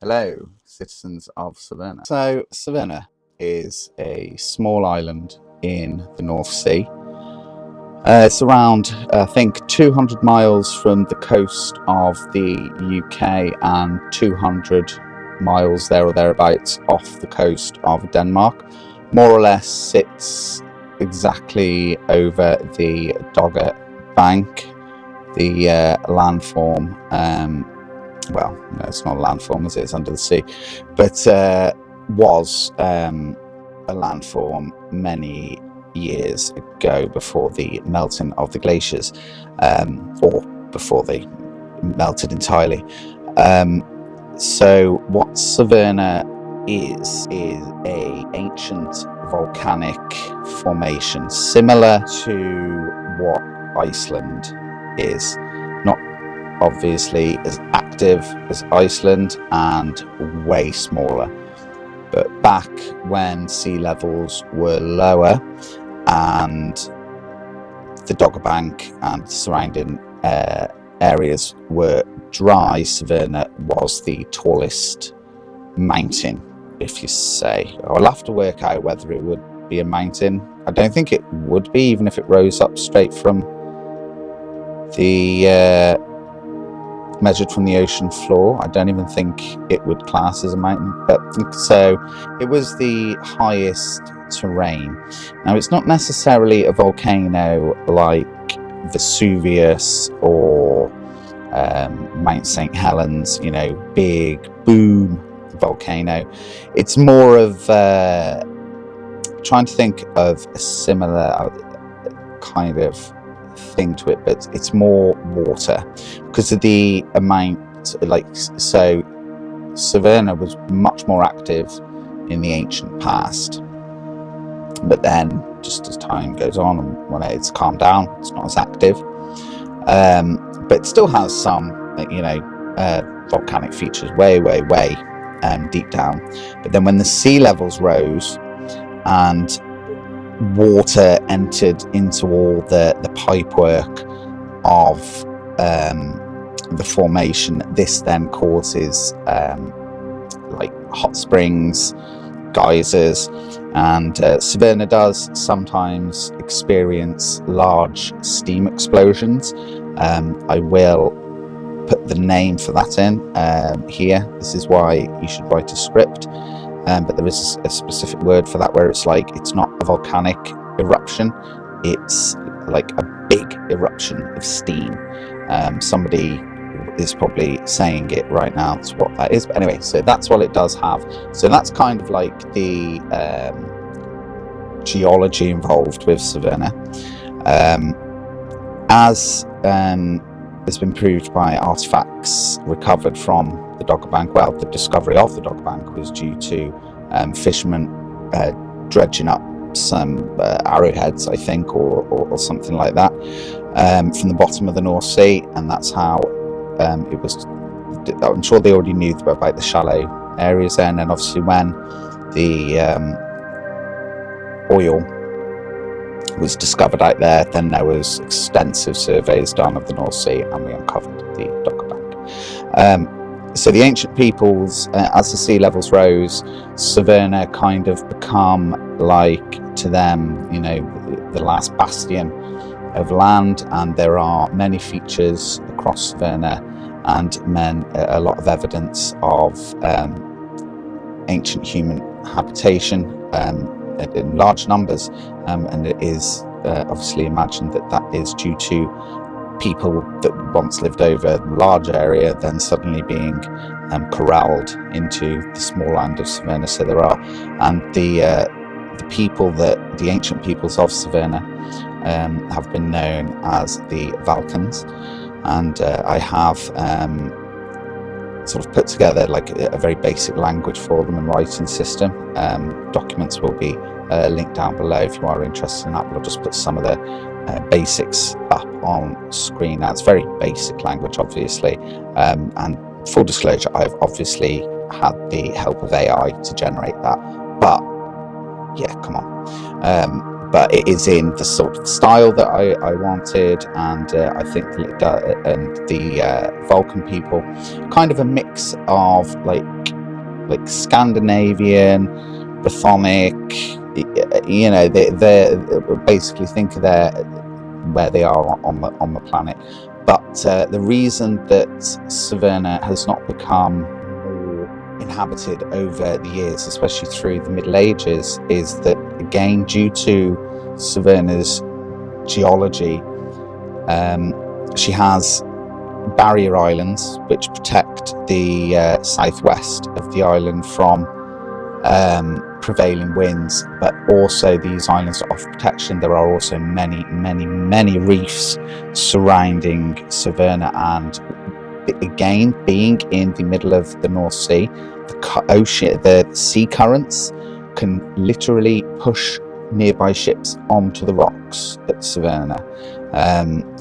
Hello, citizens of Severna. So, Severna is a small island in the North Sea. It's around, I think, 200 miles from the coast of the UK and 200 miles there or thereabouts off the coast of Denmark. More or less sits exactly over the Dogger Bank, the landform. Well, no, it's not a landform as it is under the sea, but was a landform many years ago before the melting of the glaciers, or before they melted entirely. So what Severna is a ancient volcanic formation similar to what Iceland is. Not obviously as active as Iceland and way smaller, but back when sea levels were lower and the Dogger Bank and surrounding areas were dry, Severna was the tallest mountain, if you say. I'll have to work out whether it would be a mountain. I don't think it would be, even if it rose up straight from the measured from the ocean floor. I don't even think it would class as a mountain, but so it was the highest terrain. Now, it's not necessarily a volcano like Vesuvius or Mount St. Helens, you know, big boom volcano. It's more of trying to think of a similar kind of thing to it, but it's more water because of the amount. Like, so Severna was much more active in the ancient past, but then just as time goes on and when it's calmed down, it's not as active, but it still has some, you know, volcanic features way deep down. But then when the sea levels rose and water entered into all the pipework of the formation, this then causes like hot springs, geysers, and Severna does sometimes experience large steam explosions. I will put the name for that in here. This is why you should write a script. But there is a specific word for that, where it's like, it's not a volcanic eruption, it's like a big eruption of steam. Somebody is probably saying it right now, that's what that is. But anyway, so that's what it does have. So that's kind of like the geology involved with Severna. As has been proved by artifacts recovered from the Dogger Bank. Well, the discovery of the Dogger Bank was due to fishermen dredging up some arrowheads, I think, or something like that, from the bottom of the North Sea, and that's how it was. I'm sure they already knew about the shallow areas then, and obviously when the oil was discovered out there, then there was extensive surveys done of the North Sea, and we uncovered the Dogger Bank. So the ancient peoples, as the sea levels rose, Severna kind of become like, to them, you know, the last bastion of land, and there are many features across Severna and a lot of evidence of ancient human habitation in large numbers, and it is obviously imagined that is due to people that once lived over a large area then suddenly being corralled into the small land of Severna. So there are, and the people that the ancient peoples of Severna have been known as the Vulcans, and I have sort of put together like a very basic language for them and writing system. Documents will be linked down below if you are interested in that, but I'll just put some of the basics up on screen. Now, it's very basic language, obviously, and full disclosure, I've obviously had the help of AI to generate that, but yeah, come on. but it is in the sort of style that I wanted, and I think and the Vulcan people, kind of a mix of like Scandinavian, Brythonic, you know, they basically think of where they are on the planet. But the reason that Severna has not become more inhabited over the years, especially through the Middle Ages, is that, again, due to Severna's geology, she has barrier islands which protect the southwest of the island from prevailing winds, but also these islands are off protection. There are also many reefs surrounding Severna, and again, being in the middle of the North Sea, the sea currents can literally push nearby ships onto the rocks at Severna,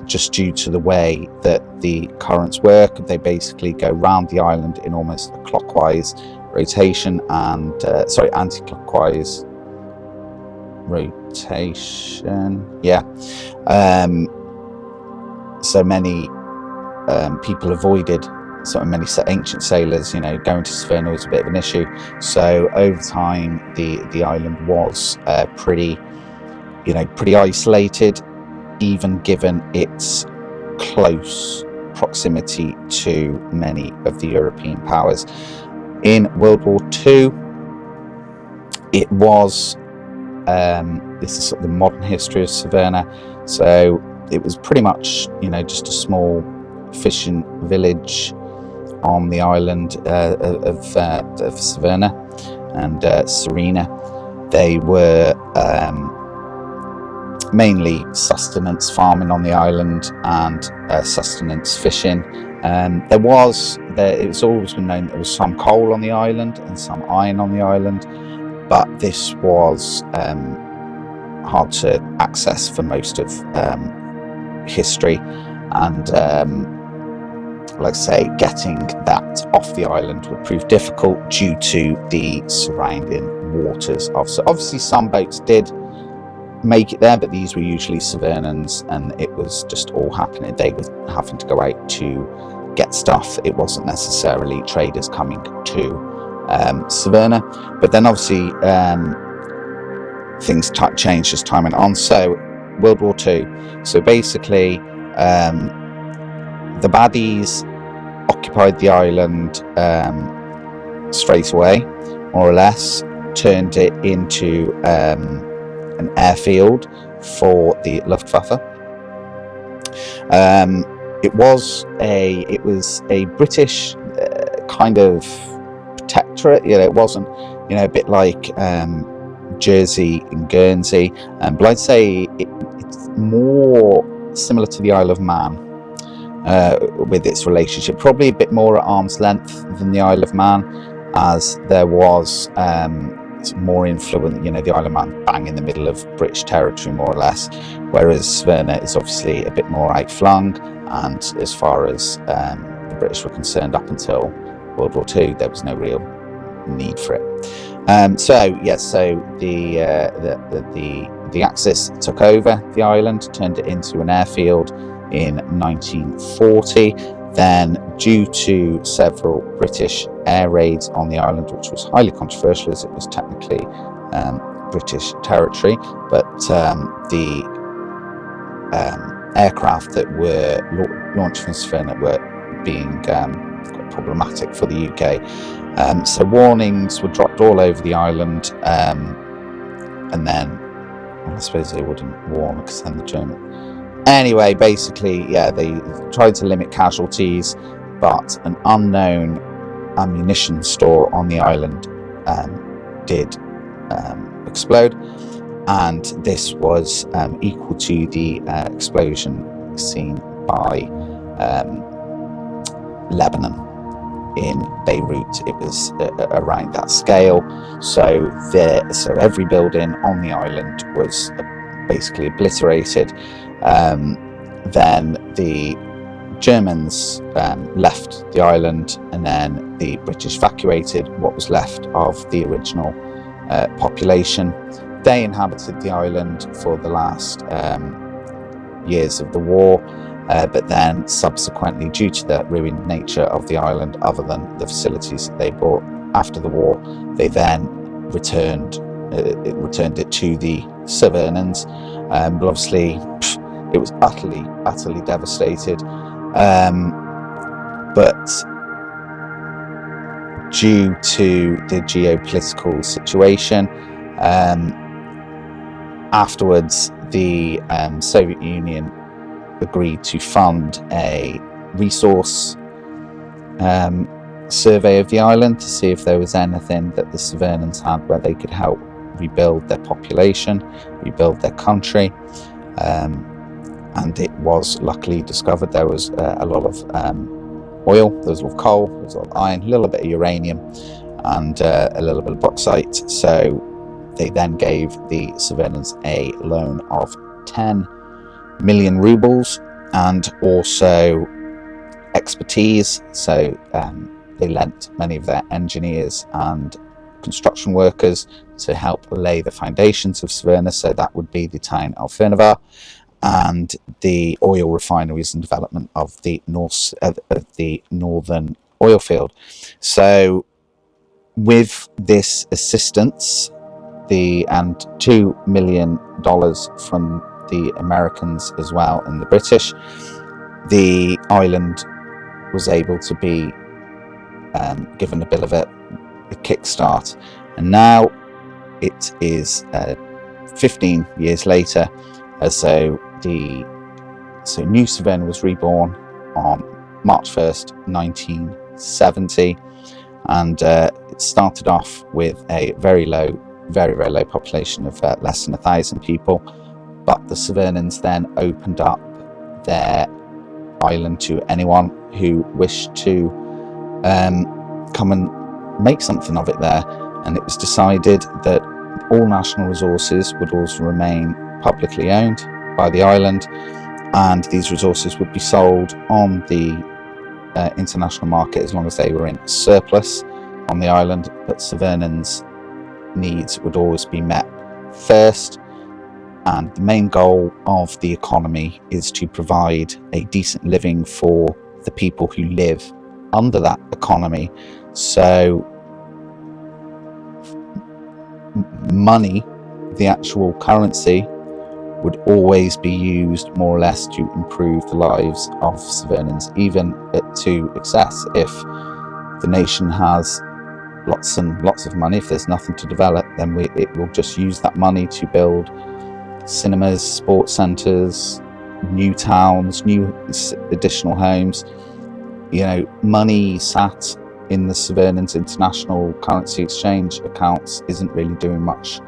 just due to the way that the currents work. They basically go round the island in almost a clockwise rotation, and anti-clockwise rotation. So many people avoided, many ancient sailors, going to Severna was a bit of an issue. So over time, the island was pretty isolated, even given its close proximity to many of the European powers. In World War II, it was, this is sort of the modern history of Severna, so it was pretty much, just a small fishing village on the island of Severna and Serena. They were mainly sustenance farming on the island and sustenance fishing. It's always been known that there was some coal on the island and some iron on the island, but this was hard to access for most of history, and like I say, getting that off the island would prove difficult due to the surrounding waters. So obviously some boats did make it there, but these were usually Severnans, and it was just all happening. They were having to go out to get stuff. It wasn't necessarily traders coming to Severna. But then obviously things changed as time went on. So World War II. So basically the baddies occupied the island straight away, more or less, turned it into an airfield for the Luftwaffe. It was a British kind of protectorate. It wasn't, a bit like Jersey and Guernsey, but I'd say it's more similar to the Isle of Man with its relationship. Probably a bit more at arm's length than the Isle of Man, as there was more influence. The Isle of Man bang in the middle of British territory, more or less, whereas Severna is obviously a bit more outflung, and as far as the British were concerned, up until World War II, there was no real need for it. So the Axis took over the island, turned it into an airfield in 1940. Then, due to several British air raids on the island, which was highly controversial as it was technically British territory, but the aircraft that were launched from Severna were being quite problematic for the UK. So warnings were dropped all over the island, and then, I suppose they wouldn't warn because then the German. Anyway, basically, they tried to limit casualties, but an unknown ammunition store on the island did explode, and this was equal to the explosion seen by Lebanon in Beirut. It was around that scale. So every building on the island was basically obliterated. Then the Germans left the island, and then the British evacuated what was left of the original population. they inhabited the island for the last years of the war, but then subsequently, due to the ruined nature of the island, other than the facilities that they bought after the war, they then returned it to the Severnans. But obviously it was utterly devastated, but due to the geopolitical situation, afterwards the Soviet Union agreed to fund a resource survey of the island to see if there was anything that the Severnans had where they could help rebuild their population, rebuild their country, and it was luckily discovered there was a lot of oil, there was a lot of coal, there was a lot of iron, a little bit of uranium, and a little bit of bauxite. So they then gave the Severnans a loan of 10 million rubles and also expertise. So they lent many of their engineers and construction workers to help lay the foundations of Severna. So that would be the town of Fernava and the oil refineries and development of the northern oil field. So with this assistance, and $2 million from the Americans as well and the British, the island was able to be given a bit of a kickstart. And now it is 15 years later, so New Severna was reborn on March 1st, 1970, and it started off with a very low population of less than 1,000 people. But the Severnans then opened up their island to anyone who wished to come and make something of it there. And it was decided that all national resources would also remain publicly owned by the island, and these resources would be sold on the international market as long as they were in surplus on the island. But Severnans' needs would always be met first. And the main goal of the economy is to provide a decent living for the people who live under that economy. So money, the actual currency, would always be used more or less to improve the lives of Severnans, even to excess. If the nation has lots and lots of money, if there's nothing to develop, then it will just use that money to build cinemas, sports centres, new towns, new additional homes. Money sat in the Severnans International Currency Exchange accounts isn't really doing much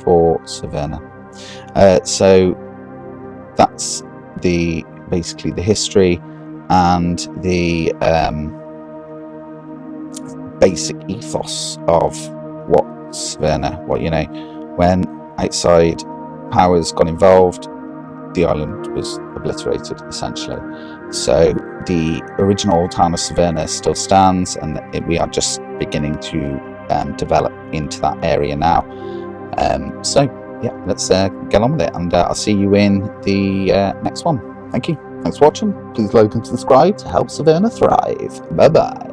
for Severna. So that's basically the history and the basic ethos of what Severna, when outside powers got involved, the island was obliterated essentially. So the original town of Severna still stands, and we are just beginning to develop into that area now. So yeah, let's get on with it, and I'll see you in the next one. Thank you. Thanks for watching. Please like and subscribe to help Severna thrive. Bye bye.